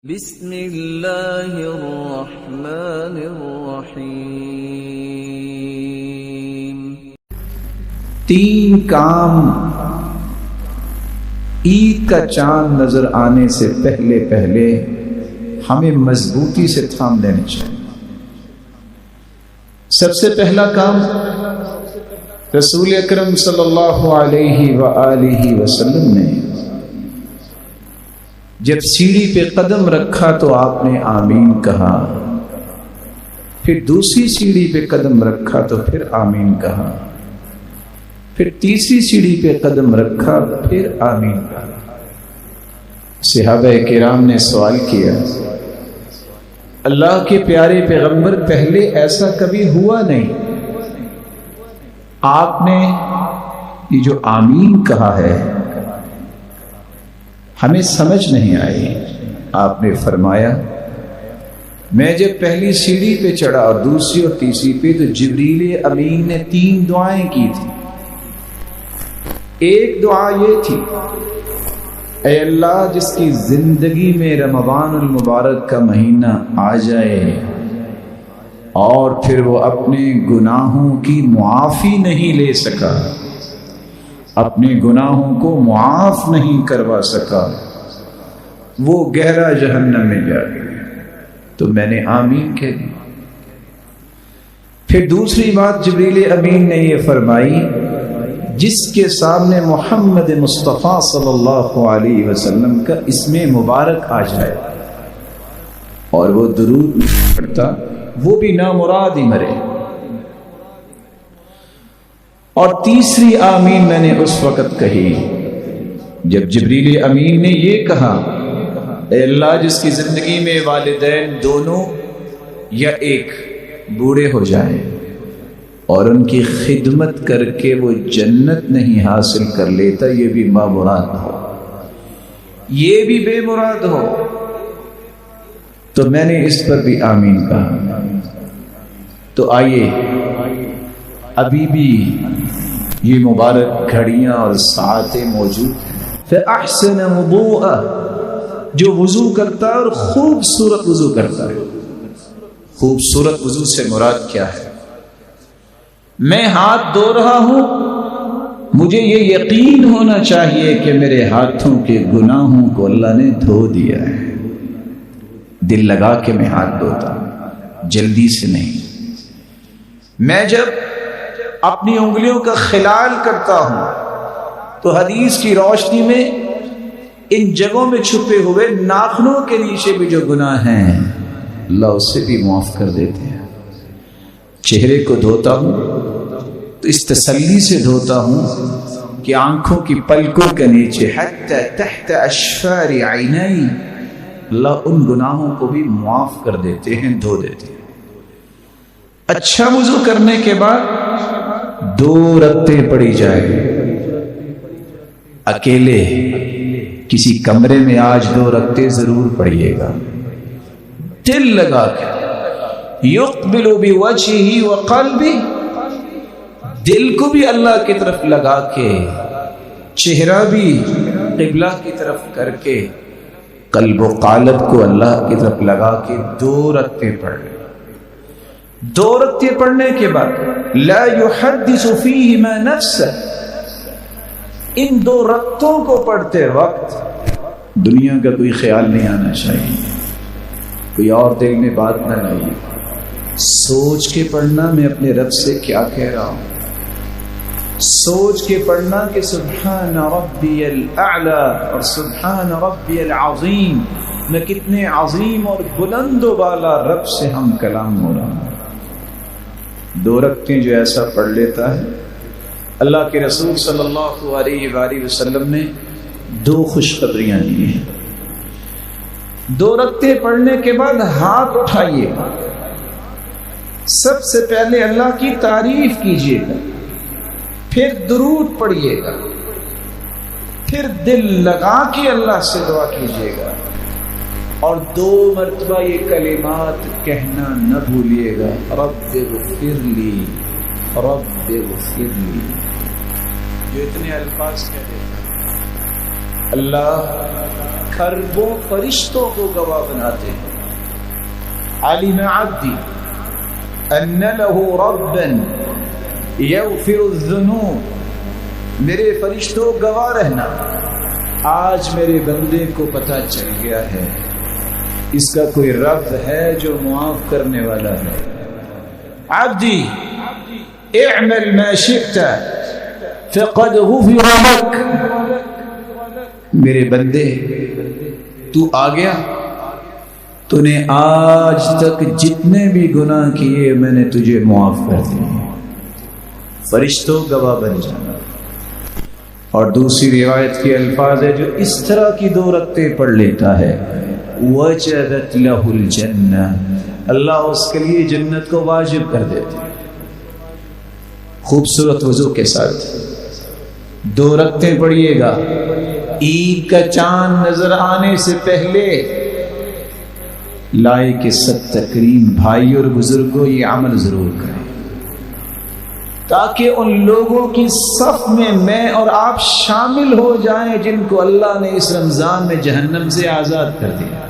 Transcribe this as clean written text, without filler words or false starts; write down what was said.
بسم اللہ الرحمن الرحیم۔ تین کام عید کا چاند نظر آنے سے پہلے ہمیں مضبوطی سے تھام لینے چاہیے۔ سب سے پہلا کام، رسول اکرم صلی اللہ علیہ وآلہ وسلم نے جب سیڑھی پہ قدم رکھا تو آپ نے آمین کہا، پھر دوسری سیڑھی پہ قدم رکھا تو پھر آمین کہا، پھر تیسری سیڑھی پہ قدم رکھا پھر آمین کہا۔ صحابہ کرام نے سوال کیا، اللہ کے پیارے پیغمبر، پہلے ایسا کبھی ہوا نہیں، آپ نے یہ جو آمین کہا ہے ہمیں سمجھ نہیں آئی۔ آپ نے فرمایا، میں جب پہلی سیڑھی پہ چڑھا اور دوسری اور تیسری پہ تو جبریل امین نے 3 دعائیں کی تھی۔ ایک دعا یہ تھی، اے اللہ جس کی زندگی میں رمضان المبارک کا مہینہ آ جائے اور پھر وہ اپنے گناہوں کی معافی نہیں لے سکا، اپنے گناہوں کو معاف نہیں کروا سکا، وہ گہرا جہنم میں جا گیا، تو میں نے آمین کہہ دی۔ پھر دوسری بات جبریل امین نے یہ فرمائی، جس کے سامنے محمد مصطفیٰ صلی اللہ علیہ وسلم کا اسم مبارک آ جائے اور وہ درود پڑھتا، وہ بھی نامراد ہی مرے۔ اور تیسری آمین میں نے اس وقت کہی جب جبریل امین نے یہ کہا، اے اللہ جس کی زندگی میں والدین دونوں یا ایک بوڑھے ہو جائیں اور ان کی خدمت کر کے وہ جنت نہیں حاصل کر لیتا، یہ بھی بامراد ہو، یہ بھی بے مراد ہو، تو میں نے اس پر بھی آمین کہا۔ تو آئیے ابھی بھی یہ مبارک گھڑیاں اور ساعتیں موجود ہیں۔ فَأَحْسَنَ وُضُوءَهُ، جو وضو کرتا ہے اور خوبصورت وضو کرتا ہے۔ خوبصورت وضو سے مراد کیا ہے؟ میں ہاتھ دھو رہا ہوں، مجھے یہ یقین ہونا چاہیے کہ میرے ہاتھوں کے گناہوں کو اللہ نے دھو دیا ہے۔ دل لگا کے میں ہاتھ دھوتا ہوں، جلدی سے نہیں۔ میں جب اپنی انگلیوں کا خلال کرتا ہوں تو حدیث کی روشنی میں ان جگہوں میں چھپے ہوئے ناخنوں کے نیچے بھی جو گناہ ہیں اللہ اسے بھی معاف کر دیتے ہیں۔ چہرے کو دھوتا ہوں تو اس تسلی سے دھوتا ہوں کہ آنکھوں کی پلکوں کے نیچے حتی تحت اشفار عینی اللہ ان گناہوں کو بھی معاف کر دیتے ہیں، دھو دیتے ہیں۔ اچھا وضو کرنے کے بعد 2 رکعتیں پڑھی جائے، اکیلے کسی کمرے میں آج 2 رکعتیں ضرور پڑھیے گا، دل لگا کے، یقبل بوجہہ وقلبہ، دل کو بھی اللہ کی طرف لگا کے، چہرہ بھی قبلہ کی طرف کر کے، قلب و قالب کو اللہ کی طرف لگا کے 2 رکعتیں پڑھ لیں۔ 2 رکعتیں پڑھنے کے بعد لا يحدث فيهما نفسه، ان 2 رکعتوں کو پڑھتے وقت دنیا کا کوئی خیال نہیں آنا چاہیے، کوئی اور دل میں بات نہ آئی، سوچ کے پڑھنا میں اپنے رب سے کیا کہہ رہا ہوں، سوچ کے پڑھنا کہ سبحان ربی الاعلی اور سبحان ربی العظیم، میں کتنے عظیم اور بلند و بالا رب سے ہم کلام ہو رہا ہوں۔ 2 رکعتیں جو ایسا پڑھ لیتا ہے، اللہ کے رسول صلی اللہ علیہ وآلہ وسلم نے 2 خوشخبریاں دی ہیں۔ 2 رکعتیں پڑھنے کے بعد ہاتھ اٹھائیے، سب سے پہلے اللہ کی تعریف کیجیے گا، پھر درود پڑھیے گا، پھر دل لگا کے اللہ سے دعا کیجیے گا، اور 2 مرتبہ یہ کلمات کہنا نہ بھولیے گا، رب اغفر لی، رب اغفر لی، جو اتنے الفاظ کہہ دیتا ہے اللہ کھربوں فرشتوں کو گواہ بناتے ہیں. علم عبدی ان له ربا یغفر الذنوب. میرے فرشتوں گواہ رہنا، آج میرے بندے کو پتہ چل گیا ہے اس کا کوئی رب ہے جو معاف کرنے والا ہے. عبدی اعمل ما شئت فقد غفر لك. میرے بندے تو آ گیا، تو نے آج تک جتنے بھی گناہ کیے میں نے تجھے معاف کر دیے. فرشتوں گواہ بن جانا. اور دوسری روایت کے الفاظ ہے جو اس طرح کی 2 رکعتیں پڑھ لیتا ہے وجبت له الجنہ، اللہ اس کے لیے جنت کو واجب کر دیتے. خوبصورت وضو کے ساتھ 2 رکعتیں پڑھیے گا. عید کا چاند نظر آنے سے پہلے لائے کہ سب تکریم بھائی اور بزرگوں یہ عمل ضرور کریں تاکہ ان لوگوں کی صف میں اور آپ شامل ہو جائیں جن کو اللہ نے اس رمضان میں جہنم سے آزاد کر دیا.